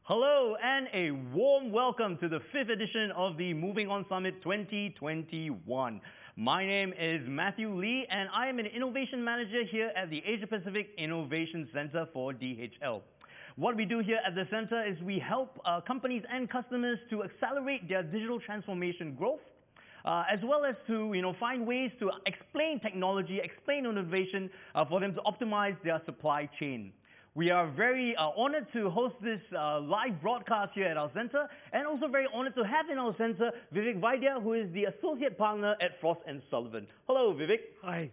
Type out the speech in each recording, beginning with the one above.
Hello and a warm welcome to the fifth edition of the Moving On Summit 2021. My name is Matthew Lee and I am an Innovation Manager here at the Asia Pacific Innovation Center for DHL. What we do here at the center is we help companies and customers to accelerate their digital transformation growth, as well as to find ways to explain technology, explain innovation for them to optimize their supply chain. We are very honored to host this live broadcast here at our center, and also very honored to have in our center Vivek Vaidya, who is the Associate Partner at Frost & Sullivan. Hello, Vivek. Hi.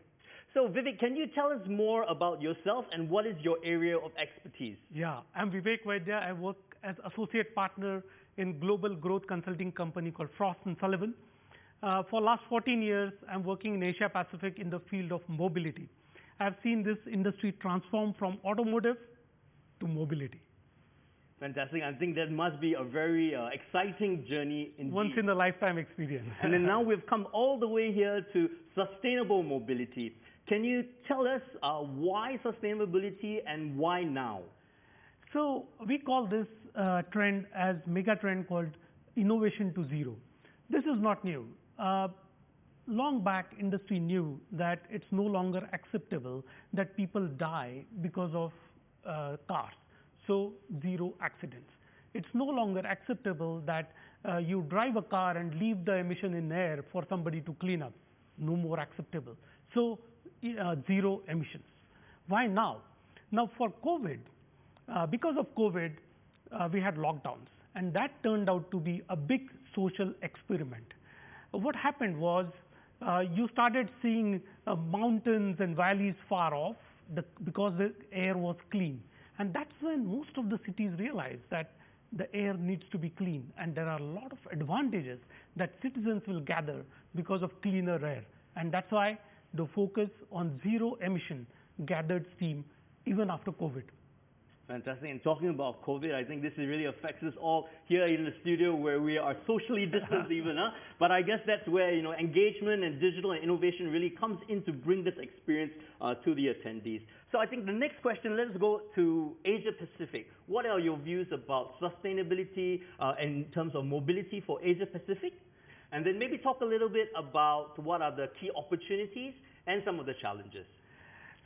So, Vivek, can you tell us more about yourself and what is your area of expertise? Yeah, I'm Vivek Vaidya. I work as Associate Partner in global growth consulting company called Frost & Sullivan. For last 14 years, I'm working in Asia Pacific in the field of mobility. I've seen this industry transform from automotive to mobility. Fantastic. I think that must be a very exciting journey indeed. Once in a lifetime experience. And then now we've come all the way here to sustainable mobility. Can you tell us why sustainability and why now? So we call this trend as mega trend called innovation to zero. This is not new. Long back, industry knew that it's no longer acceptable that people die because of cars, so zero accidents. It's no longer acceptable that you drive a car and leave the emission in air for somebody to clean up. No more acceptable. So zero emissions. Why now? Now for COVID, because of COVID, we had lockdowns, and that turned out to be a big social experiment. What happened was you started seeing mountains and valleys far off because the air was clean. And that's when most of the cities realized that the air needs to be clean. And there are a lot of advantages that citizens will gather because of cleaner air. And that's why the focus on zero emission gathered steam even after COVID. Fantastic. And talking about COVID, I think this really affects us all here in the studio where we are socially distanced even. But I guess that's where engagement and digital and innovation really comes in to bring this experience to the attendees. So I think the next question, let's go to Asia Pacific. What are your views about sustainability in terms of mobility for Asia Pacific? And then maybe talk a little bit about what are the key opportunities and some of the challenges.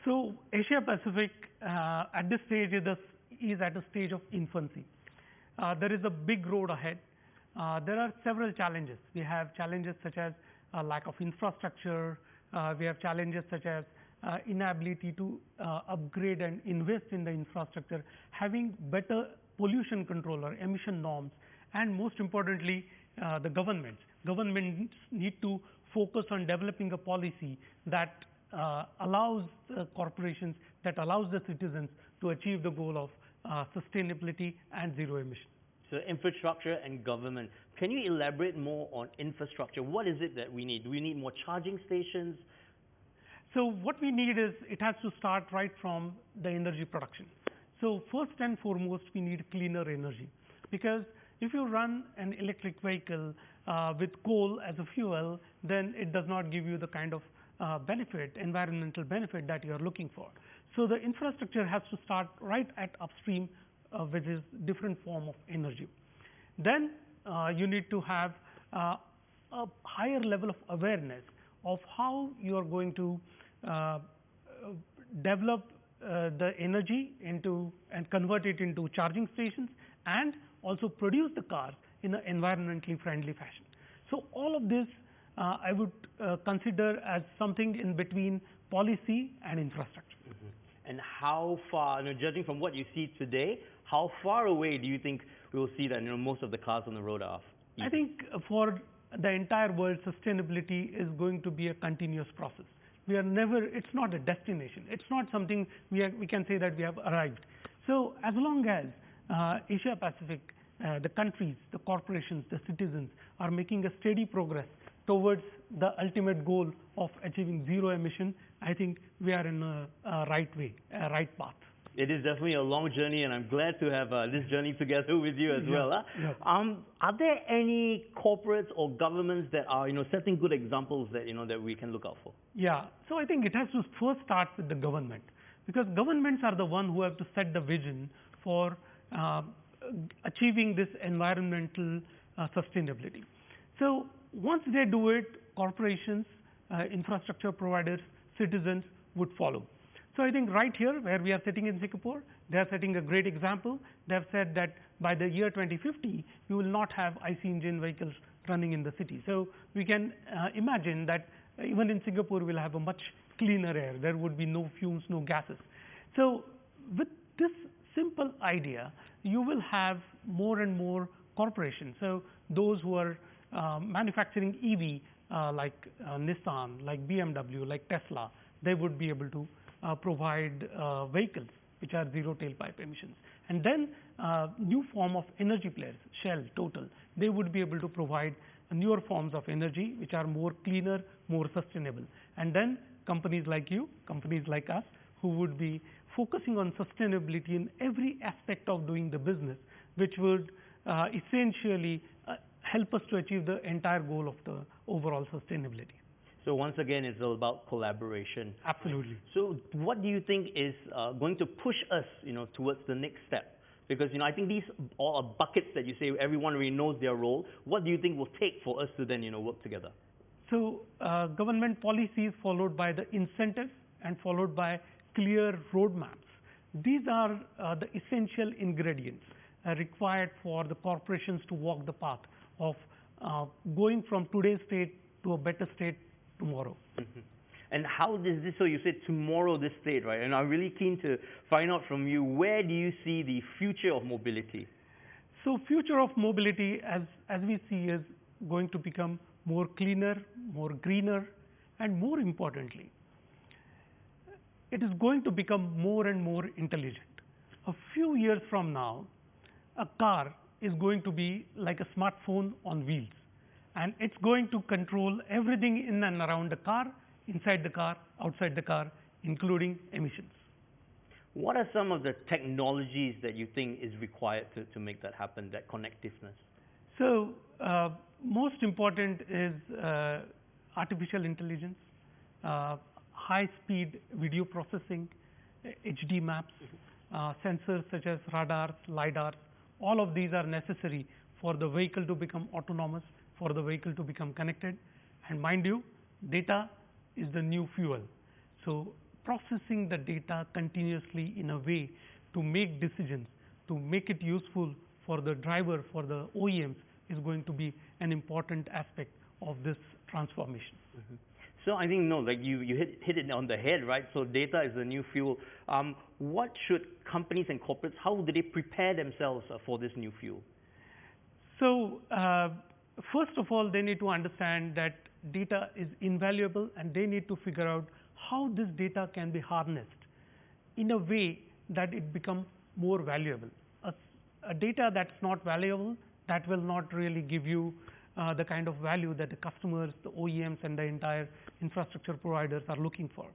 So Asia Pacific at this stage is at a stage of infancy. There is a big road ahead. There are several challenges. We have challenges such as lack of infrastructure. We have challenges such as inability to upgrade and invest in the infrastructure, having better pollution control or emission norms, and most importantly, the governments. Governments need to focus on developing a policy that allows corporations, that allows the citizens to achieve the goal of sustainability and zero emission. So infrastructure and government. Can you elaborate more on infrastructure? What is it that we need? Do we need more charging stations? So what we need is, it has to start right from the energy production. So first and foremost, we need cleaner energy, because if you run an electric vehicle with coal as a fuel, then it does not give you the kind of environmental benefit that you are looking for. So the infrastructure has to start right at upstream, which is different form of energy. Then you need to have a higher level of awareness of how you are going to develop the energy into and convert it into charging stations, and also produce the cars in an environmentally friendly fashion. So all of this I would consider as something in between policy and infrastructure. Mm-hmm. And how far, judging from what you see today, how far away do you think we will see that most of the cars on the road are off? I think for the entire world, sustainability is going to be a continuous process. We are never, it's not a destination. It's not something we can say that we have arrived. So as long as Asia Pacific, the countries, the corporations, the citizens are making a steady progress towards the ultimate goal of achieving zero emission, I think we are in a right way, a right path. It is definitely a long journey, and I'm glad to have this journey together with you as well. Yeah. Are there any corporates or governments that are, setting good examples that, that we can look out for? Yeah. So I think it has to first start with the government, because governments are the one who have to set the vision for achieving this environmental sustainability. So once they do it, corporations, infrastructure providers, citizens would follow. So I think right here where we are sitting in Singapore, they are setting a great example. They have said that by the year 2050, you will not have IC engine vehicles running in the city. So we can imagine that even in Singapore, we'll have a much cleaner air. There would be no fumes, no gases. So with this simple idea, you will have more and more corporations. So those who are manufacturing EV, like Nissan, like BMW, like Tesla, they would be able to provide vehicles which are zero tailpipe emissions. And then new form of energy players, Shell, Total, they would be able to provide newer forms of energy which are more cleaner, more sustainable. And then companies like you, companies like us, who would be focusing on sustainability in every aspect of doing the business, which would essentially help us to achieve the entire goal of the overall sustainability. So once again, it's all about collaboration. Absolutely. So what do you think is going to push us, towards the next step? Because, I think these all are buckets that you say everyone really knows their role. What do you think will take for us to then, work together? So government policies followed by the incentives and followed by clear roadmaps. These are the essential ingredients required for the corporations to walk the path of going from today's state to a better state tomorrow. Mm-hmm. And how does this, so you said tomorrow this state, right? And I'm really keen to find out from you, where do you see the future of mobility? So future of mobility, as we see, is going to become more cleaner, more greener, and more importantly, it is going to become more and more intelligent. A few years from now, a car is going to be like a smartphone on wheels, and it's going to control everything in and around the car, inside the car, outside the car, including emissions. What are some of the technologies that you think is required to make that happen, that connectiveness? So most important is artificial intelligence, high-speed video processing, HD maps, sensors such as radars, LiDARs. All of these are necessary for the vehicle to become autonomous, for the vehicle to become connected. And mind you, data is the new fuel. So processing the data continuously in a way to make decisions, to make it useful for the driver, for the OEMs, is going to be an important aspect of this transformation. Mm-hmm. So I think, like you hit it on the head, right? So data is the new fuel. What should companies and corporates, how do they prepare themselves for this new fuel? So first of all, they need to understand that data is invaluable, and they need to figure out how this data can be harnessed in a way that it becomes more valuable. A data that's not valuable, that will not really give you the kind of value that the customers, the OEMs, and the entire infrastructure providers are looking for.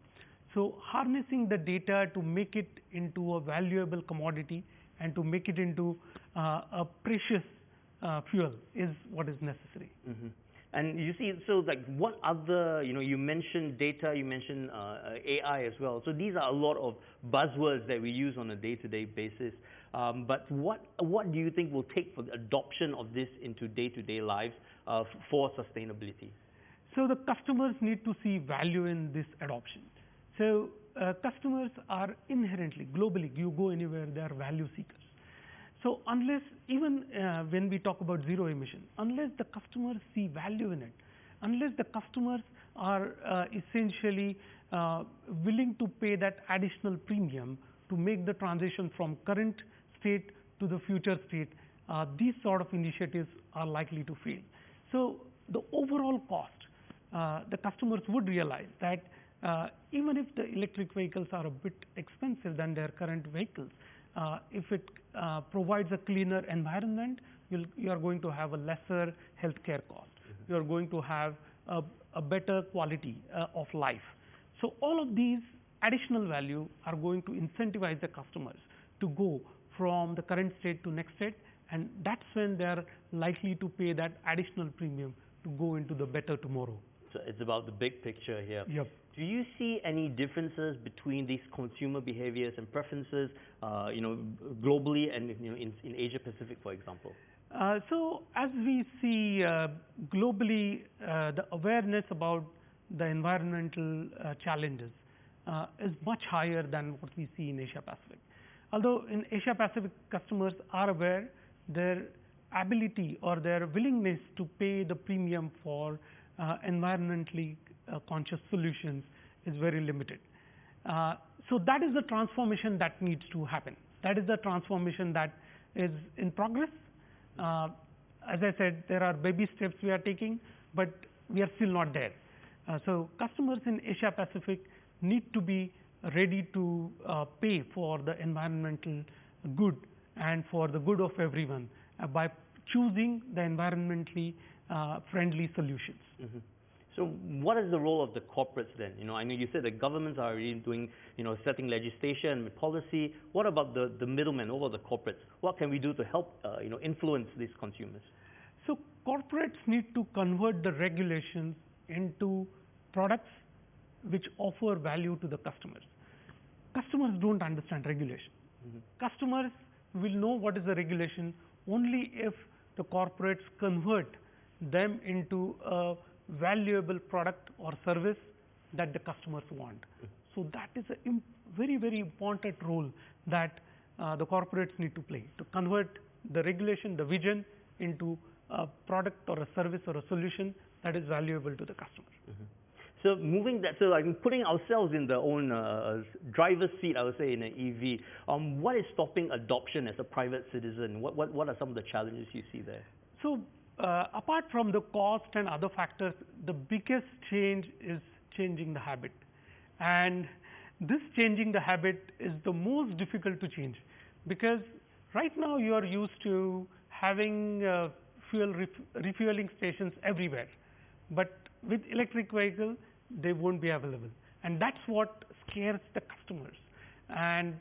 So harnessing the data to make it into a valuable commodity and to make it into a precious fuel is what is necessary. Mm-hmm. And you see, so like what other, you mentioned data, you mentioned AI as well. So these are a lot of buzzwords that we use on a day-to-day basis. But what do you think will take for the adoption of this into day-to-day lives for sustainability? So the customers need to see value in this adoption. So customers are inherently, globally, you go anywhere, they are value seekers. So unless, even when we talk about zero emission, unless the customers see value in it, unless the customers are essentially willing to pay that additional premium to make the transition from current state to the future state, these sort of initiatives are likely to fail. So the overall cost, the customers would realize that even if the electric vehicles are a bit expensive than their current vehicles, if it provides a cleaner environment, you are going to have a lesser healthcare cost. Mm-hmm. You are going to have a better quality of life. So all of these additional value are going to incentivize the customers to go from the current state to next state, and that's when they are likely to pay that additional premium to go into the better tomorrow. So it's about the big picture here. Yep. Do you see any differences between these consumer behaviors and preferences, globally and in Asia Pacific, for example? So as we see globally, the awareness about the environmental challenges is much higher than what we see in Asia Pacific. Although in Asia Pacific, customers are aware, their ability or their willingness to pay the premium for environmentally conscious solutions is very limited. So that is the transformation that needs to happen. That is the transformation that is in progress. As I said, there are baby steps we are taking, but we are still not there. So customers in Asia Pacific need to be ready to pay for the environmental good and for the good of everyone by choosing the environmentally friendly solutions. Mm-hmm. So what is the role of the corporates then? I know you said the governments are already doing, setting legislation and policy. What about the middlemen, what about the corporates? What can we do to help, influence these consumers? So corporates need to convert the regulations into products which offer value to the customers. Customers don't understand regulation. Mm-hmm. Customers will know what is the regulation only if the corporates convert them into a valuable product or service that the customers want. So that is a very, very important role that the corporates need to play, to convert the regulation, the vision into a product or a service or a solution that is valuable to the customer. Mm-hmm. So putting ourselves in the own driver's seat, I would say, in an EV, what is stopping adoption as a private citizen? What are some of the challenges you see there? So apart from the cost and other factors, the biggest change is changing the habit. And this changing the habit is the most difficult to change, because right now you are used to having refueling stations everywhere. But with electric vehicle, they won't be available. And that's what scares the customers. And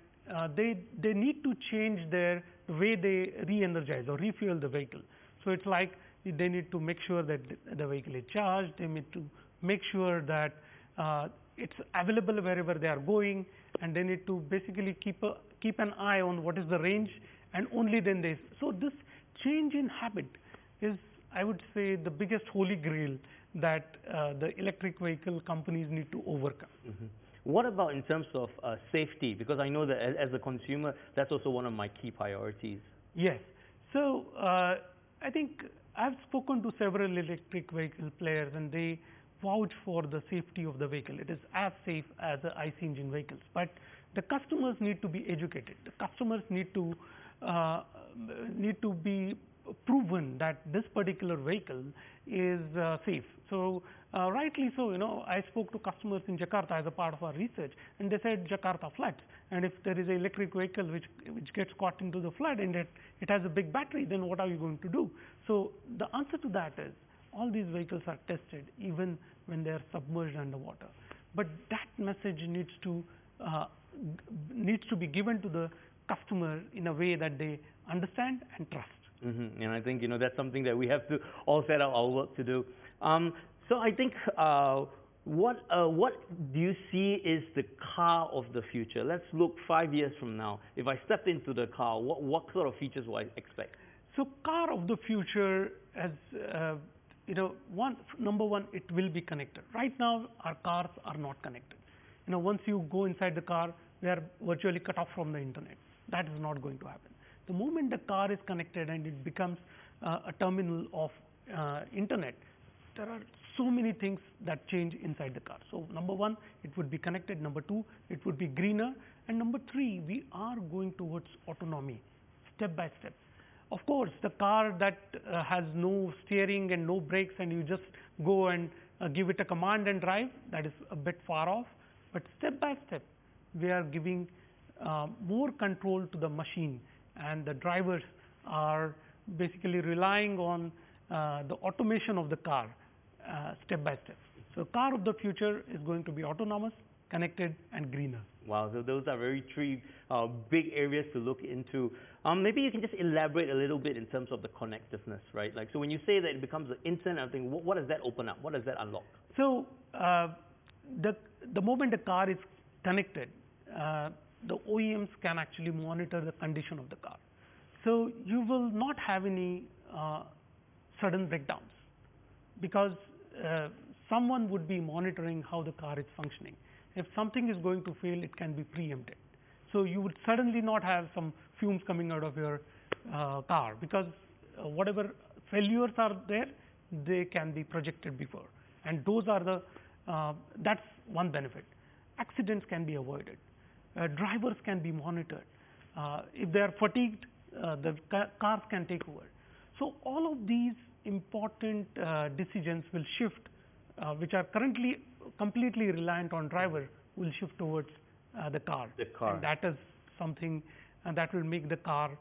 they need to change the way they re-energize or refuel the vehicle. So it's like they need to make sure that the vehicle is charged. They need to make sure that it's available wherever they are going, and they need to basically keep an eye on what is the range, and only then they. So this change in habit is, I would say, the biggest holy grail that the electric vehicle companies need to overcome. Mm-hmm. What about in terms of safety? Because I know that as a consumer, that's also one of my key priorities. Yes. So I think I've spoken to several electric vehicle players, and they vouch for the safety of the vehicle. It is as safe as the IC engine vehicles. But the customers need to be educated. The customers need to be proven that this particular vehicle is safe. So rightly so, I spoke to customers in Jakarta as a part of our research, and they said Jakarta floods, and if there is an electric vehicle which gets caught into the flood and it has a big battery, then what are you going to do? So the answer to that is all these vehicles are tested even when they are submerged underwater. But that message needs to be given to the customer in a way that they understand and trust. Mm-hmm. And I think that's something that we have to all set out our work to do. So I think what do you see is the car of the future? Let's look 5 years from now. If I stepped into the car, what sort of features will I expect? So car of the future, as number one, it will be connected. Right now, our cars are not connected. Once you go inside the car, we are virtually cut off from the internet. That is not going to happen. The moment the car is connected and it becomes a terminal of internet, there are so many things that change inside the car. So number one, it would be connected. Number two, it would be greener. And number three, we are going towards autonomy, step by step. Of course, the car that has no steering and no brakes, and you just go and give it a command and drive, that is a bit far off. But step by step, we are giving more control to the machine, and the drivers are basically relying on the automation of the car step by step. So car of the future is going to be autonomous, connected, and greener. Wow, so those are very three big areas to look into. Maybe you can just elaborate a little bit in terms of the connectiveness, right? Like, so when you say that it becomes the internet, I think, what does that open up? What does that unlock? So the the moment the car is connected, the OEMs can actually monitor the condition of the car. So you will not have any sudden breakdowns, because someone would be monitoring how the car is functioning. If something is going to fail, it can be preempted. So you would suddenly not have some fumes coming out of your car, because whatever failures are there, they can be projected before, and those are the that's one benefit. Accidents can be avoided. Drivers can be monitored. If they are fatigued, the cars can take over. So all of these important decisions will shift, which are currently completely reliant on driver, will shift towards the car. The car. And that is something that will make the car,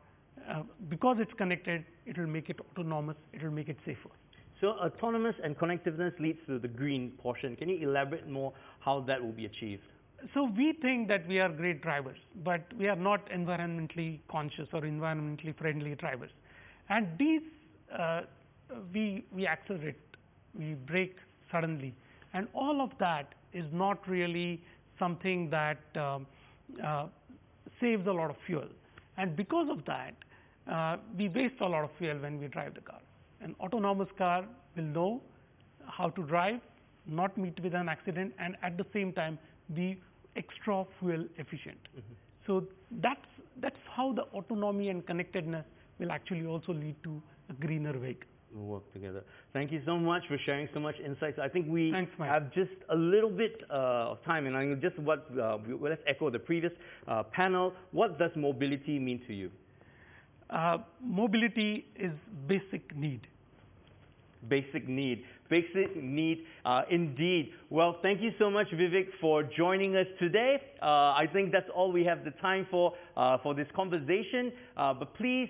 because it's connected, it will make it autonomous, it will make it safer. So autonomous and connectiveness leads to the green portion. Can you elaborate more how that will be achieved? So we think that we are great drivers, but we are not environmentally conscious or environmentally friendly drivers. And these, we accelerate, we brake suddenly, and all of that is not really something that saves a lot of fuel. And because of that, we waste a lot of fuel when we drive the car. An autonomous car will know how to drive, not meet with an accident, and at the same time be extra fuel efficient. So that's how the autonomy and connectedness will actually also lead to a greener vehicle. We'll work together. Thank you so much for sharing so much insights. I think we Thanks, Mike. have just a little bit of time, and I just let's echo the previous panel. What does mobility mean to you? Mobility is basic need. Basic need. Basic need, indeed. Well, thank you so much, Vivek, for joining us today. I think that's all we have the time for this conversation. But please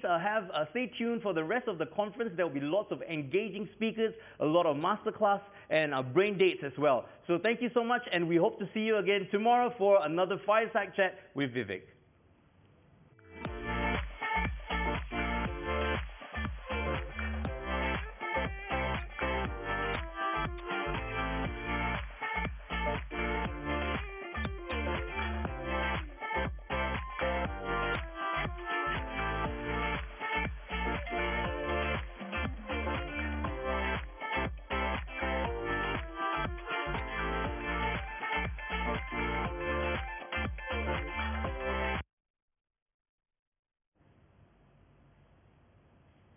stay tuned for the rest of the conference. There will be lots of engaging speakers, a lot of masterclass, and brain dates as well. So thank you so much, and we hope to see you again tomorrow for another Fireside Chat with Vivek.